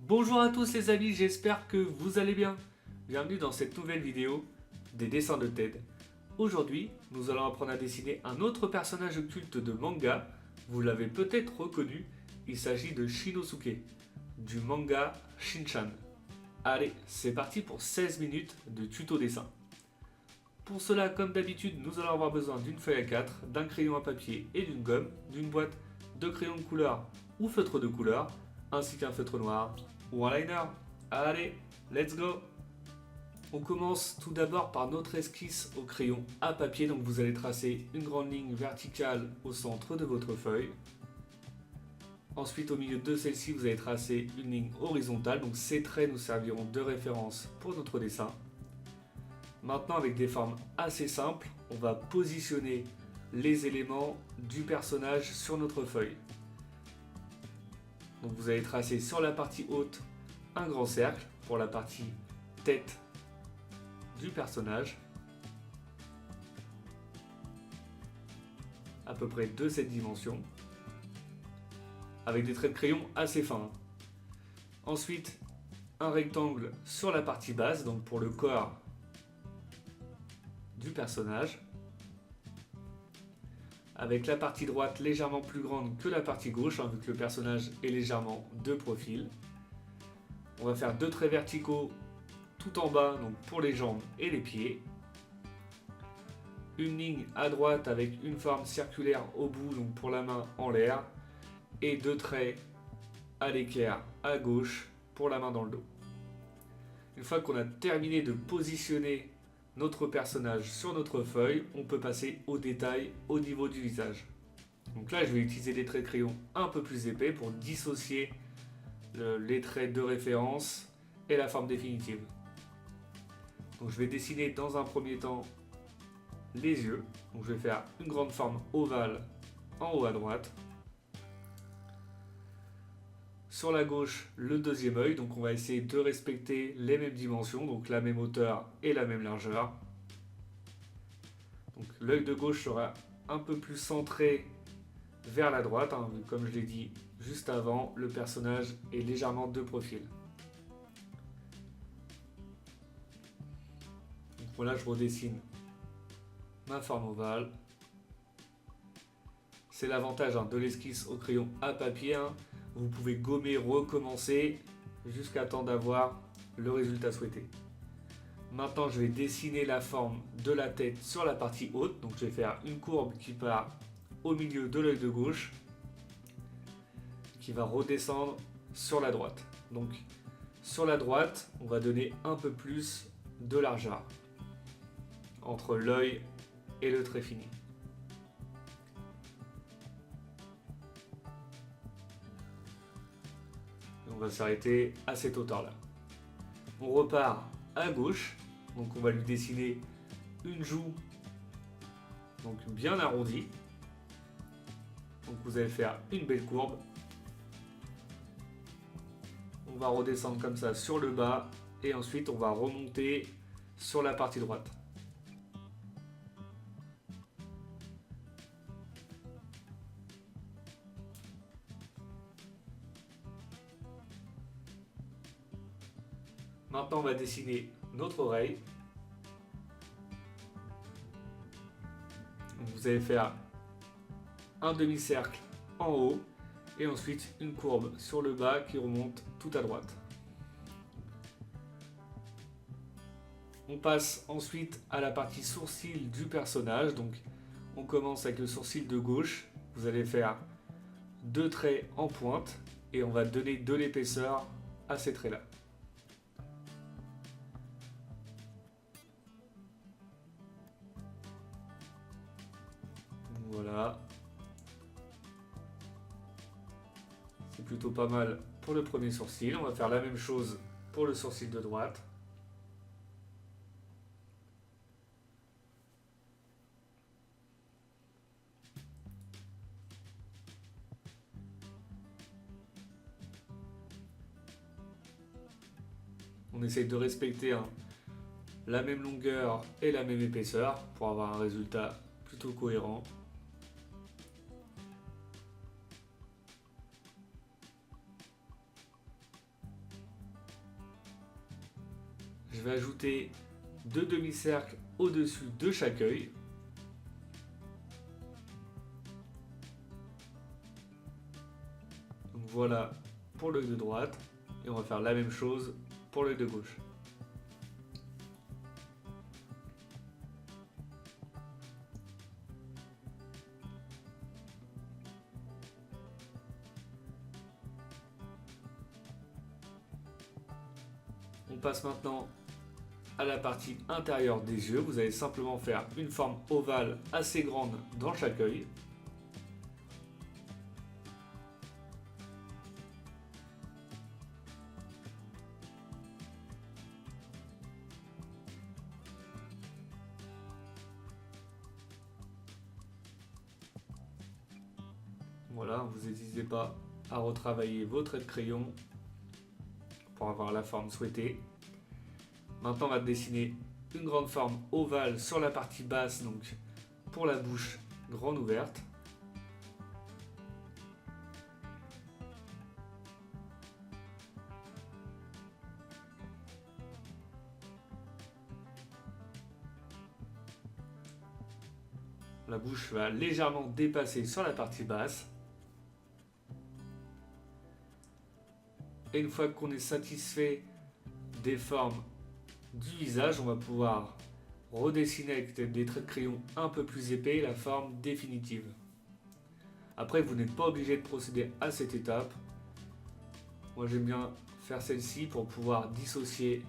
Bonjour à tous les amis, j'espère que vous allez bien. Bienvenue dans cette nouvelle vidéo des dessins de Ted. Aujourd'hui, nous allons apprendre à dessiner un autre personnage culte de manga. Vous l'avez peut-être reconnu, il s'agit de Shinosuke, du manga Shinchan. Allez, c'est parti pour 16 minutes de tuto dessin. Pour cela, comme d'habitude, nous allons avoir besoin d'une feuille A4, d'un crayon à papier et d'une gomme, d'une boîte de crayons de couleur ou feutre de couleur, ainsi qu'un feutre noir ou un liner. Allez, let's go! On commence tout d'abord par notre esquisse au crayon à papier, donc vous allez tracer une grande ligne verticale au centre de votre feuille. Ensuite, au milieu de celle-ci, vous allez tracer une ligne horizontale, donc ces traits nous serviront de référence pour notre dessin. Maintenant, avec des formes assez simples, on va positionner les éléments du personnage sur notre feuille. Donc vous allez tracer sur la partie haute un grand cercle pour la partie tête du personnage, à peu près de cette dimension, avec des traits de crayon assez fins. Ensuite, un rectangle sur la partie basse, donc pour le corps du personnage, avec la partie droite légèrement plus grande que la partie gauche, vu que le personnage est légèrement de profil. On va faire deux traits verticaux tout en bas, donc pour les jambes et les pieds. Une ligne à droite avec une forme circulaire au bout, donc pour la main en l'air. Et deux traits à l'équerre à gauche pour la main dans le dos. Une fois qu'on a terminé de positionner notre personnage sur notre feuille, on peut passer au détail au niveau du visage. Donc là, je vais utiliser des traits de crayon un peu plus épais pour dissocier les traits de référence et la forme définitive. Donc je vais dessiner dans un premier temps les yeux. Donc je vais faire une grande forme ovale en haut à droite. Sur la gauche, le deuxième œil, donc on va essayer de respecter les mêmes dimensions, donc la même hauteur et la même largeur. Donc l'œil de gauche sera un peu plus centré vers la droite, comme je l'ai dit juste avant, le personnage est légèrement de profil. Donc voilà, je redessine ma forme ovale. C'est l'avantage de l'esquisse au crayon à papier. Vous pouvez gommer, recommencer jusqu'à temps d'avoir le résultat souhaité. Maintenant, je vais dessiner la forme de la tête sur la partie haute. Donc, je vais faire une courbe qui part au milieu de l'œil de gauche, qui va redescendre sur la droite. Donc, sur la droite, on va donner un peu plus de largeur entre l'œil et le trait fini. On va s'arrêter à cette hauteur-là. On repart à gauche, donc on va lui dessiner une joue donc bien arrondie. Donc vous allez faire une belle courbe. On va redescendre comme ça sur le bas et ensuite on va remonter sur la partie droite. Maintenant, on va dessiner notre oreille. Donc, vous allez faire un demi-cercle en haut et ensuite une courbe sur le bas qui remonte tout à droite. On passe ensuite à la partie sourcil du personnage. Donc, on commence avec le sourcil de gauche. Vous allez faire deux traits en pointe et on va donner de l'épaisseur à ces traits-là. Voilà. C'est plutôt pas mal pour le premier sourcil. On va faire la même chose pour le sourcil de droite. On essaye de respecter la même longueur et la même épaisseur pour avoir un résultat plutôt cohérent. je vais ajouter 2 demi-cercles au-dessus de chaque œil. Donc voilà pour l'œil de droite et on va faire la même chose pour l'œil de gauche. On passe maintenant à la partie intérieure des yeux. Vous allez simplement faire une forme ovale assez grande dans chaque œil. Voilà, vous n'hésitez pas à retravailler vos traits de crayon pour avoir la forme souhaitée. Maintenant, on va dessiner une grande forme ovale sur la partie basse, donc pour la bouche grande ouverte. La bouche va légèrement dépasser sur la partie basse. Et une fois qu'on est satisfait des formes du visage, on va pouvoir redessiner avec des traits de crayon un peu plus épais la forme définitive. Après, vous n'êtes pas obligé de procéder à cette étape. Moi, j'aime bien faire celle-ci pour pouvoir dissocier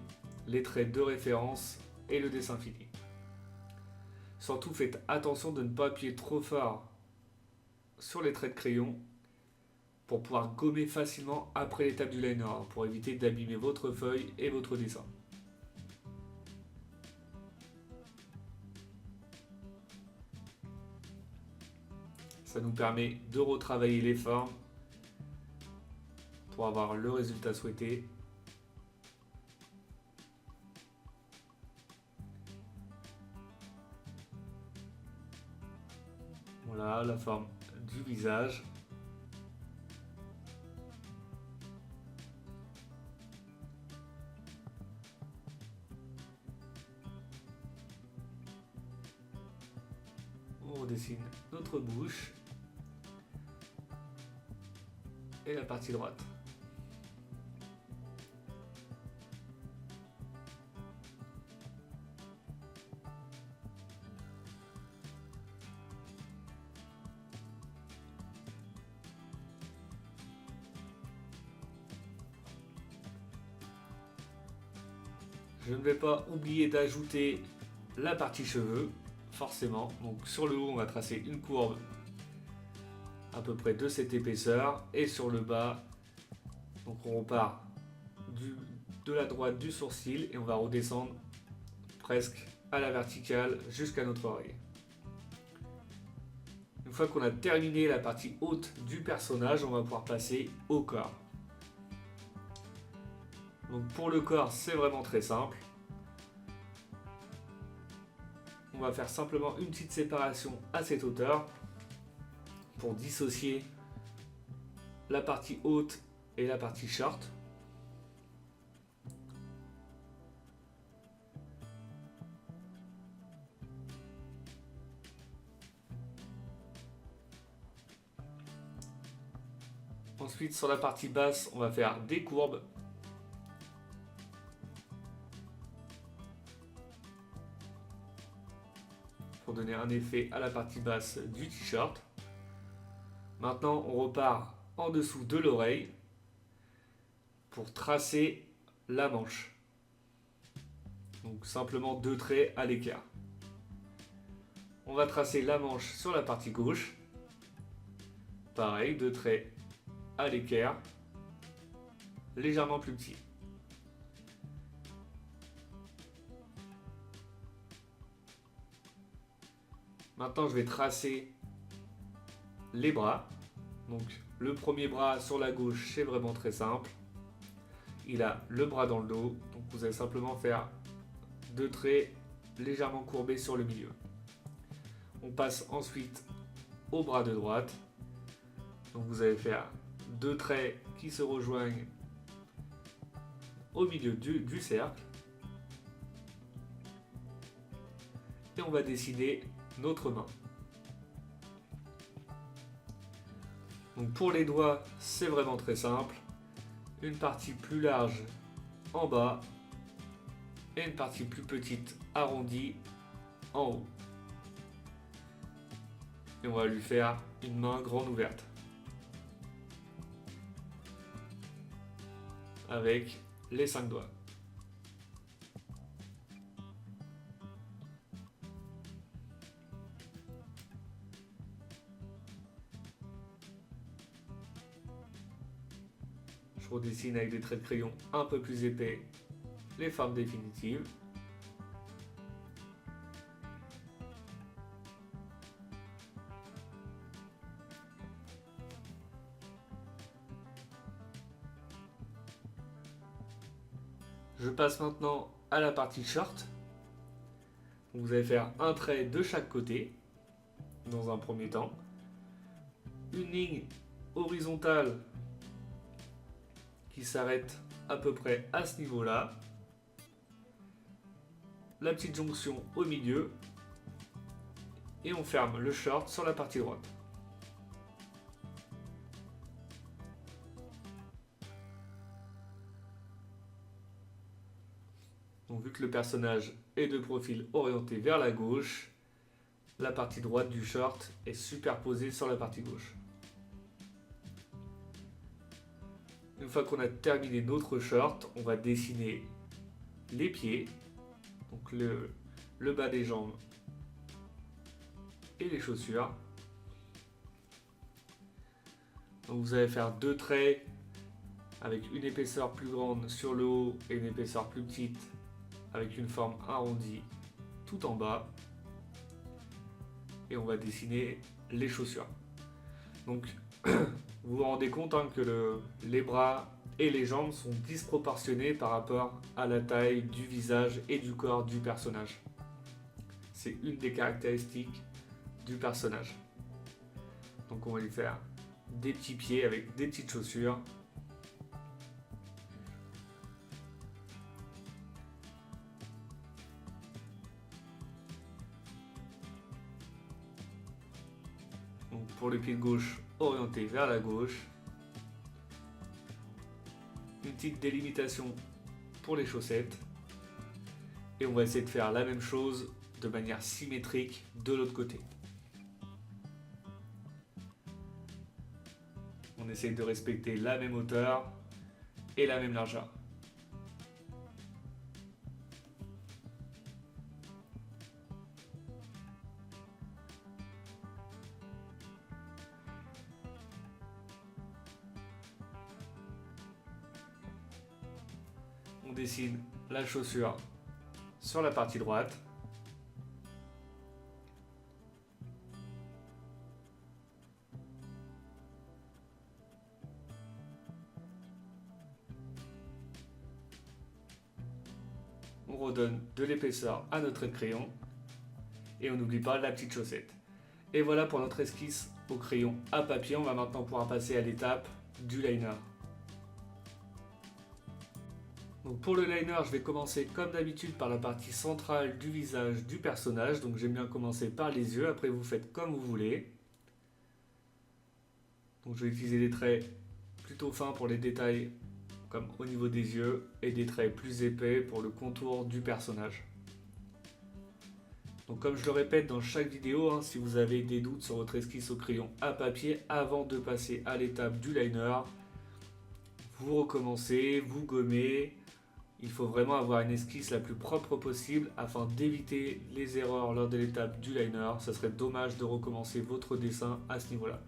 les traits de référence et le dessin fini. Surtout, faites attention de ne pas appuyer trop fort sur les traits de crayon pour pouvoir gommer facilement après l'étape du liner, pour éviter d'abîmer votre feuille et votre dessin. Ça nous permet de retravailler les formes pour avoir le résultat souhaité. Voilà la forme du visage. On redessine notre bouche et la partie droite. Je ne vais pas oublier d'ajouter la partie cheveux, forcément. Donc sur le haut, on va tracer une courbe à peu près de cette épaisseur. Et sur le bas, donc on repart de la droite du sourcil et on va redescendre presque à la verticale jusqu'à notre oreille. Une fois qu'on a terminé la partie haute du personnage, on va pouvoir passer au corps. Donc pour le corps, c'est vraiment très simple. On va faire simplement une petite séparation à cette hauteur pour dissocier la partie haute et la partie short. Ensuite, sur la partie basse, on va faire des courbes. Pour donner un effet à la partie basse du t-shirt. Maintenant, on repart en dessous de l'oreille pour tracer la manche. Donc simplement 2 traits à l'écart. On va tracer la manche sur la partie gauche. Pareil, 2 traits à l'écart, légèrement plus petits. Maintenant, je vais tracer les bras. Donc, le premier bras sur la gauche, c'est vraiment très simple. Il a le bras dans le dos. Donc, vous allez simplement faire 2 traits légèrement courbés sur le milieu. On passe ensuite au bras de droite. Donc, vous allez faire 2 traits qui se rejoignent au milieu du cercle. et on va dessiner notre main. Donc pour les doigts, c'est vraiment très simple. Une partie plus large en bas et une partie plus petite arrondie en haut. Et on va lui faire une main grande ouverte. Avec les 5 doigts. Je redessine avec des traits de crayon un peu plus épais les formes définitives. Je passe maintenant à la partie short. Vous allez faire un trait de chaque côté dans un premier temps. Une ligne horizontale qui s'arrête à peu près à ce niveau-là. La petite jonction au milieu. Et on ferme le short sur la partie droite. Donc, vu que le personnage est de profil orienté vers la gauche, la partie droite du short est superposée sur la partie gauche. Une fois qu'on a terminé notre short, on va dessiner les pieds, donc le bas des jambes et les chaussures. Donc vous allez faire 2 traits avec une épaisseur plus grande sur le haut et une épaisseur plus petite avec une forme arrondie tout en bas. Et on va dessiner les chaussures. Donc vous vous rendez compte que les bras et les jambes sont disproportionnés par rapport à la taille du visage et du corps du personnage. C'est une des caractéristiques du personnage. Donc on va lui faire des petits pieds avec des petites chaussures. Donc pour le pied gauche, orienté vers la gauche. Une petite délimitation pour les chaussettes. Et on va essayer de faire la même chose de manière symétrique de l'autre côté. On essaye de respecter la même hauteur et la même largeur. On dessine la chaussure sur la partie droite. On redonne de l'épaisseur à notre crayon et on n'oublie pas la petite chaussette. Et voilà pour notre esquisse au crayon à papier. On va maintenant pouvoir passer à l'étape du liner. Donc pour le liner, je vais commencer comme d'habitude par la partie centrale du visage du personnage. Donc j'aime bien commencer par les yeux, après vous faites comme vous voulez. Donc je vais utiliser des traits plutôt fins pour les détails comme au niveau des yeux et des traits plus épais pour le contour du personnage. Donc comme je le répète dans chaque vidéo, si vous avez des doutes sur votre esquisse au crayon à papier, avant de passer à l'étape du liner, vous recommencez, vous gommez. Il faut vraiment avoir une esquisse la plus propre possible afin d'éviter les erreurs lors de l'étape du liner. Ça serait dommage de recommencer votre dessin à ce niveau-là.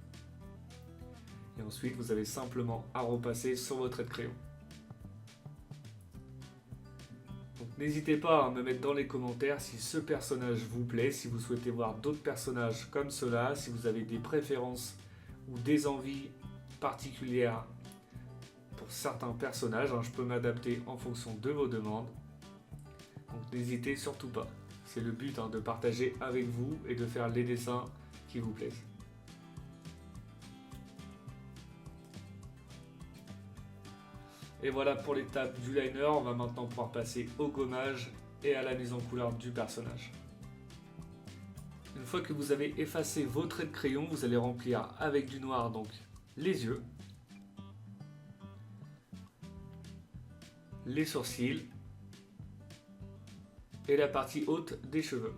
Et ensuite, vous avez simplement à repasser sur votre trait de crayon. Donc n'hésitez pas à me mettre dans les commentaires si ce personnage vous plaît, si vous souhaitez voir d'autres personnages comme cela, si vous avez des préférences ou des envies particulières pour certains personnages. Je peux m'adapter en fonction de vos demandes. Donc n'hésitez surtout pas. C'est le but de partager avec vous et de faire les dessins qui vous plaisent. Et voilà pour l'étape du liner. On va maintenant pouvoir passer au gommage et à la mise en couleur du personnage. Une fois que vous avez effacé vos traits de crayon, vous allez remplir avec du noir donc les yeux, les sourcils et la partie haute des cheveux.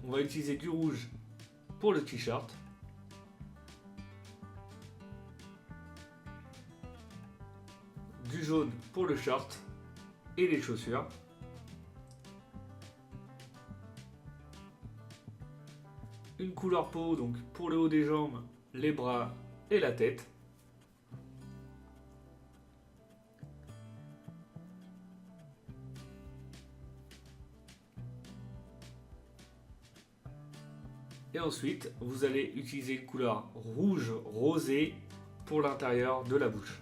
On va utiliser du rouge pour le t-shirt, du jaune pour le short et les chaussures, une couleur peau donc pour le haut des jambes, les bras et la tête, et ensuite vous allez utiliser une couleur rouge rosé pour l'intérieur de la bouche.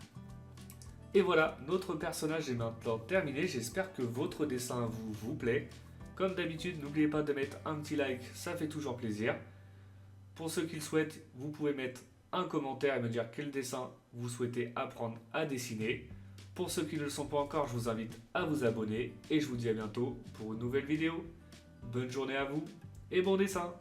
Et voilà, notre personnage est maintenant terminé. J'espère que votre dessin vous plaît. Comme d'habitude, n'oubliez pas de mettre un petit like, ça fait toujours plaisir. Pour ceux qui le souhaitent, vous pouvez mettre un commentaire et me dire quel dessin vous souhaitez apprendre à dessiner. Pour ceux qui ne le sont pas encore, je vous invite à vous abonner et je vous dis à bientôt pour une nouvelle vidéo. Bonne journée à vous et bon dessin!